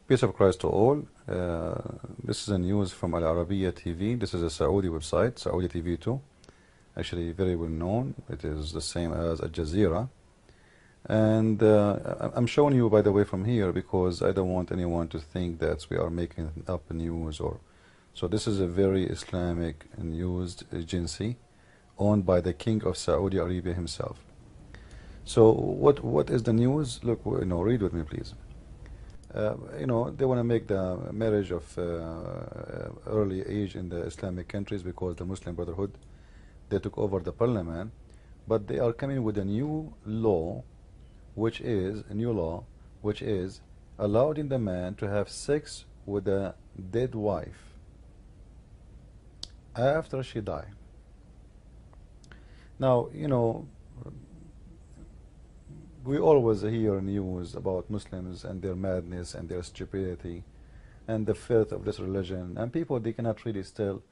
Peace of Christ to all. This is a news from Al Arabiya TV. This is a Saudi website, Saudi TV 2. Actually, very well known. It is the same as Al Jazeera. And I'm showing you, by the way, from here because I don't want anyone to think that we are making up news or. So this is a very Islamic news agency owned by the King of Saudi Arabia himself. So what is the news? Look, read with me, please. They want to make the marriage of early age in the Islamic countries because the Muslim Brotherhood, they took over the parliament, but they are coming with a new law, which is allowing the man to have sex with a dead wife after she died. Now, we always hear news about Muslims and their madness and their stupidity and the filth of this religion, and people, they cannot really still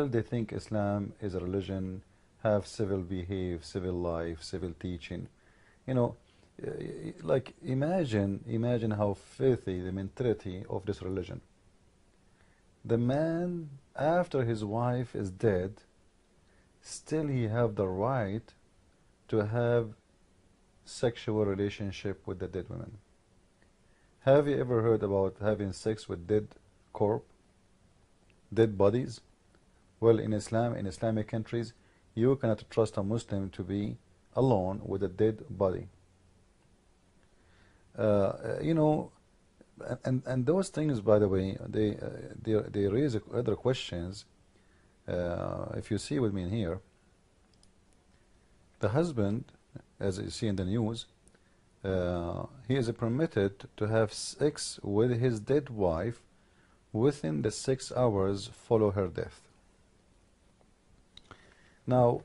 they think Islam is a religion, have civil life, civil teaching. Like imagine how filthy the mentality of this religion. The man, after his wife is dead, still he have the right to have sexual relationship with the dead women. Have you ever heard about having sex with dead bodies? Well, in Islam, in Islamic countries, you cannot trust a Muslim to be alone with a dead body. And those things, by the way, they raise other questions. If you see with me in here, the husband, as you see in the news, he is permitted to have sex with his dead wife within the 6 hours follow her death. Now,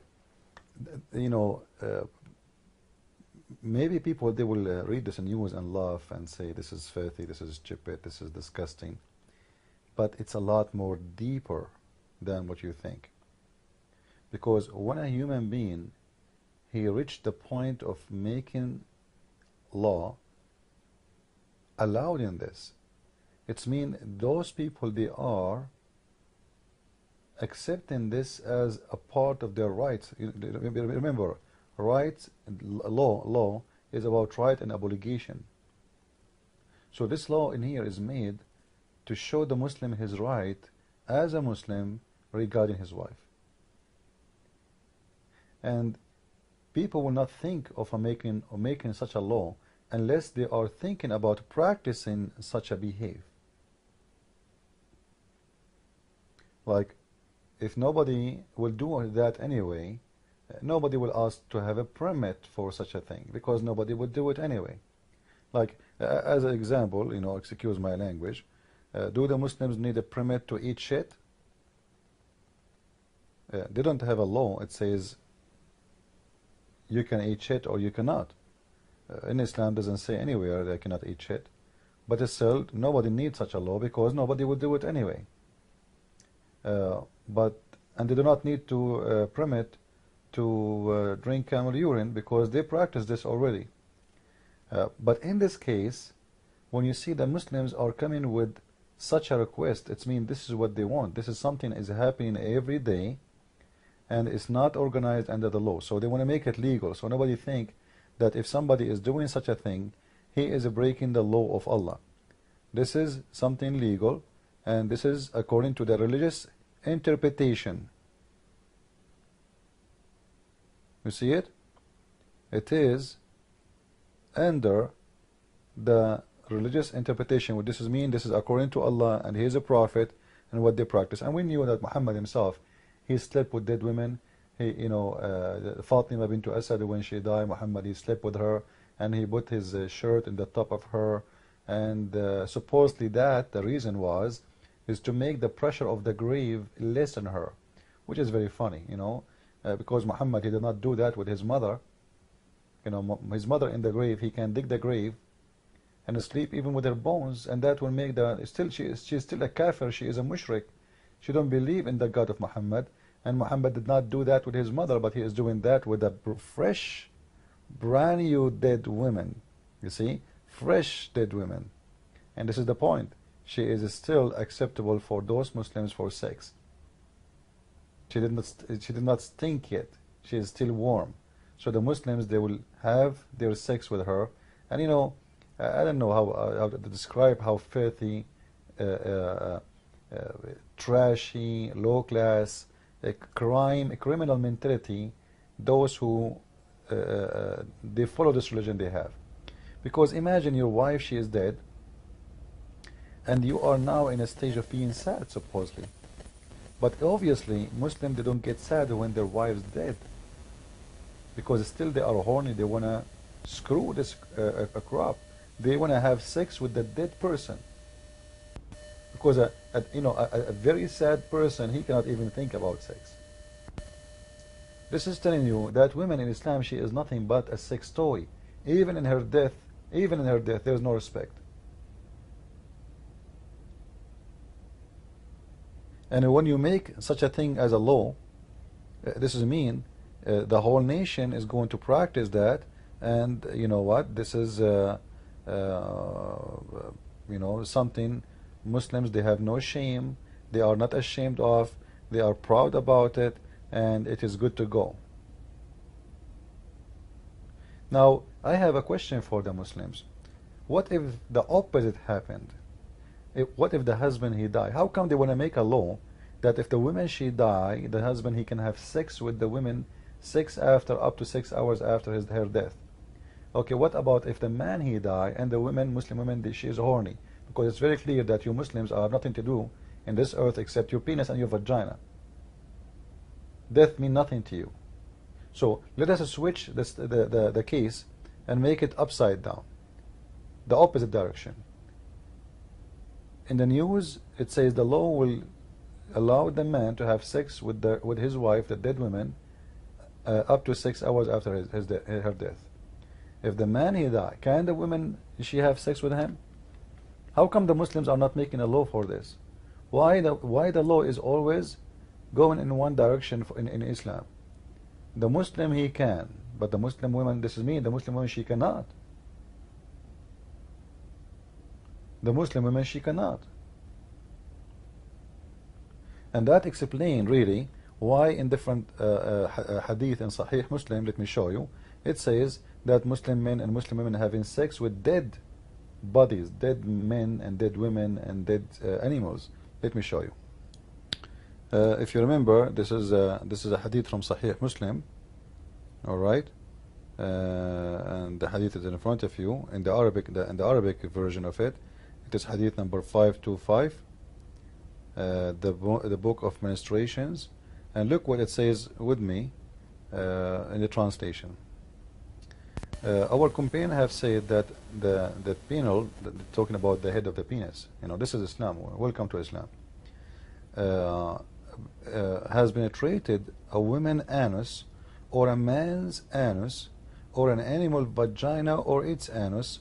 maybe people, they will read this news and laugh and say this is filthy, this is Djupet, this is disgusting. But it's a lot more deeper than what you think. Because when a human being, he reached the point of making law allowed in this, it's mean those people, they are accepting this as a part of their rights. Remember, rights, law is about right and obligation. So this law in here is made to show the Muslim his right as a Muslim regarding his wife. And people will not think of making such a law unless they are thinking about practicing such a behavior. Like, if nobody will do that anyway, nobody will ask to have a permit for such a thing, because nobody would do it anyway. Like, as an example, excuse my language, do the Muslims need a permit to eat shit? They don't have a law. It says you can eat shit or you cannot. In Islam, doesn't say anywhere they cannot eat shit. But still, nobody needs such a law because nobody would do it anyway. And they do not need to permit to drink camel urine because they practice this already. But in this case, when you see the Muslims are coming with such a request, it means this is what they want. This is something is happening every day, and it's not organized under the law. So they want to make it legal. So nobody think that if somebody is doing such a thing, he is breaking the law of Allah. This is something legal, and this is according to the religious interpretation. You see it? It is under the religious interpretation. What this is mean, this is according to Allah and He is a prophet and what they practice. And we knew that Muhammad himself, he slept with dead women. He, Fatima bint Asad, when she died, Muhammad, he slept with her and he put his shirt in the top of her. And supposedly that the reason is to make the pressure of the grave less on her, which is very funny, because Muhammad, he did not do that with his mother. His mother in the grave, he can dig the grave and sleep even with her bones, and that will make she's still a kafir, she is a mushrik. She don't believe in the God of Muhammad, and Muhammad did not do that with his mother, but he is doing that with a fresh, brand new dead women. You see, fresh dead women. And this is the point. She is still acceptable for those Muslims for sex. She did not stink yet. She is still warm. So the Muslims, they will have their sex with her. And you know, I don't know how to describe how filthy, trashy, low class, criminal mentality those who they follow this religion they have. Because imagine your wife, she is dead, and you are now in a stage of being sad, supposedly. But obviously, Muslims, they don't get sad when their wife's dead, because still they are horny. They want to screw this a crop. They want to have sex with the dead person. Because a very sad person, he cannot even think about sex. This is telling you that women in Islam, she is nothing but a sex toy. Even in her death, there is no respect. And when you make such a thing as a law, this is mean the whole nation is going to practice that. And you know what? This is something Muslims, they have no shame. They are not ashamed of. They are proud about it, and it is good to go. Now, I have a question for the Muslims. What if the opposite happened? What if the husband, he died? How come they want to make a law that if the woman, she die, the husband, he can have sex with the women up to 6 hours after her death? Okay, what about if the man, he die, and the woman, Muslim woman, she is horny? Because it's very clear that you Muslims are nothing to do in this earth except your penis and your vagina. Death means nothing to you. So let us switch the case and make it upside down, the opposite direction. In the news, it says the law will allow the man to have sex with his wife, the dead woman, up to 6 hours after her death. If the man, he die, can the woman, she have sex with him? How come the Muslims are not making a law for this? Why the law is always going in one direction in Islam? The Muslim, he can, but the Muslim woman, this is me, the Muslim woman, she cannot. The Muslim woman, she cannot. And that explains really why in different hadith in Sahih Muslim, let me show you, it says that Muslim men and Muslim women having sex with dead bodies, dead men and dead women and dead animals. Let me show you. If you remember, this is a hadith from Sahih Muslim. All right, and the hadith is in front of you in the Arabic version of it. It is hadith number 525, the book of ministrations, and look what it says with me in the translation. Our companion have said that the penal, talking about the head of the penis, this is Islam. Welcome to Islam. Has penetrated a woman's anus, or a man's anus, or an animal vagina or its anus,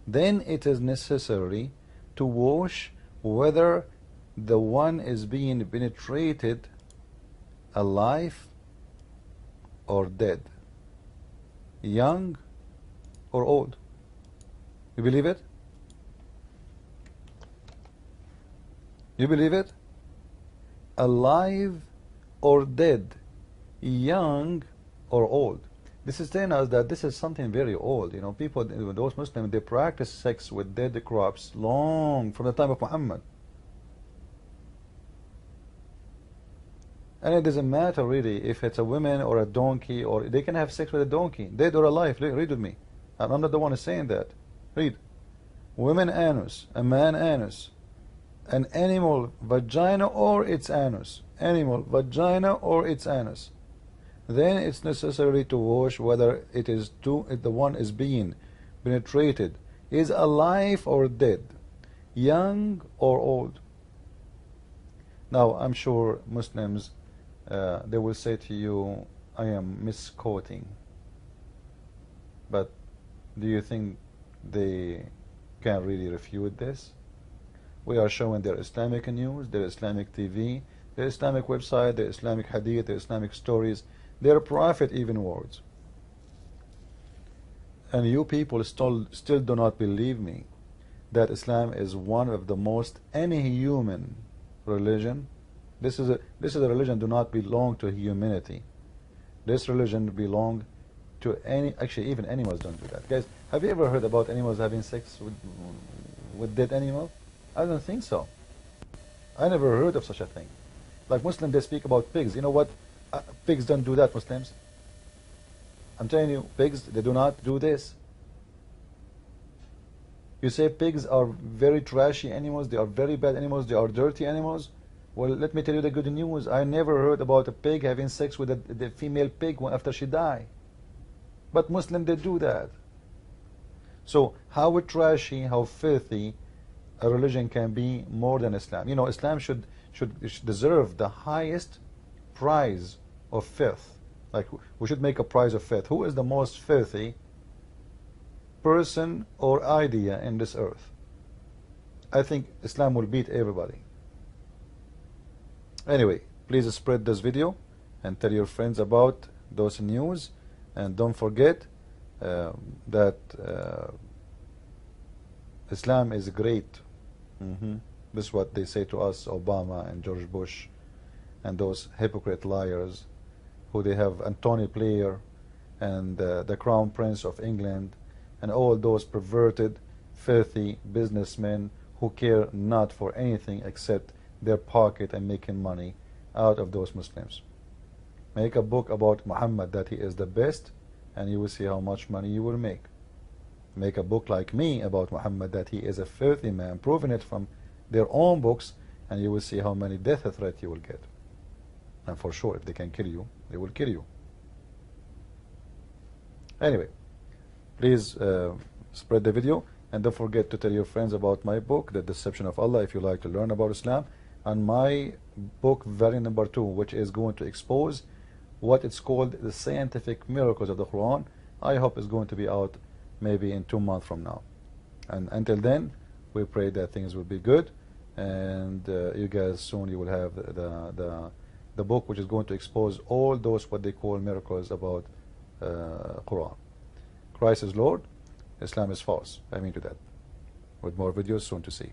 then it is necessary to wash whether the one is being penetrated alive or dead, young or old. You believe it? You believe it? Alive or dead, young or old. This is telling us that this is something very old. People, those Muslims, they practice sex with dead crops long from the time of Muhammad. And it doesn't matter really if it's a woman or a donkey, or they can have sex with a donkey, dead or alive. Read with me. I'm not the one who's saying that. Read. Women anus, a man anus, an animal vagina or its anus, animal vagina or its anus. Then it's necessary to wash whether if the one is being penetrated is alive or dead, young or old. Now I'm sure Muslims, they will say to you, I am misquoting, but do you think they can really refute this? We are showing their Islamic news, their Islamic TV, their Islamic website, their Islamic hadith, their Islamic stories, their prophet even words. And you people still do not believe me that Islam is one of the most inhuman religion. This is a religion do not belong to humanity. This religion belong to actually even animals don't do that. Guys, have you ever heard about animals having sex with dead animals? I don't think so. I never heard of such a thing. Like Muslims, they speak about pigs. You know what? Pigs don't do that, Muslims. I'm telling you, pigs, they do not do this. You say pigs are very trashy animals, they are very bad animals, they are dirty animals. Well, let me tell you the good news. I never heard about a pig having sex with the female pig after she died. But Muslims, they do that. So how trashy, how filthy a religion can be more than Islam. You know, Islam should deserve the highest prize of filth. Like, we should make a prize of filth. Who is the most filthy person or idea in this earth? I think Islam will beat everybody. Anyway, please spread this video and tell your friends about those news, and don't forget that Islam is great. This is what they say to us, Obama and George Bush and those hypocrite liars who they have, Anthony Blair and the Crown Prince of England and all those perverted, filthy businessmen who care not for anything except their pocket and making money out of those Muslims. Make a book about Muhammad, that he is the best, and you will see how much money you will make. Make a book like me about Muhammad, that he is a filthy man, proving it from their own books, and you will see how many death threats you will get. And for sure, if they can kill you, they will kill you. Anyway, please spread the video, and don't forget to tell your friends about my book, The Deception of Allah, if you like to learn about Islam, and my book, variant number 2, which is going to expose what it's called the scientific miracles of the Quran. I hope it's going to be out maybe in 2 months from now. And until then, we pray that things will be good, and you guys soon you will have the book which is going to expose all those what they call miracles about Quran. Christ is Lord, Islam is false. I mean to that. With more videos soon to see.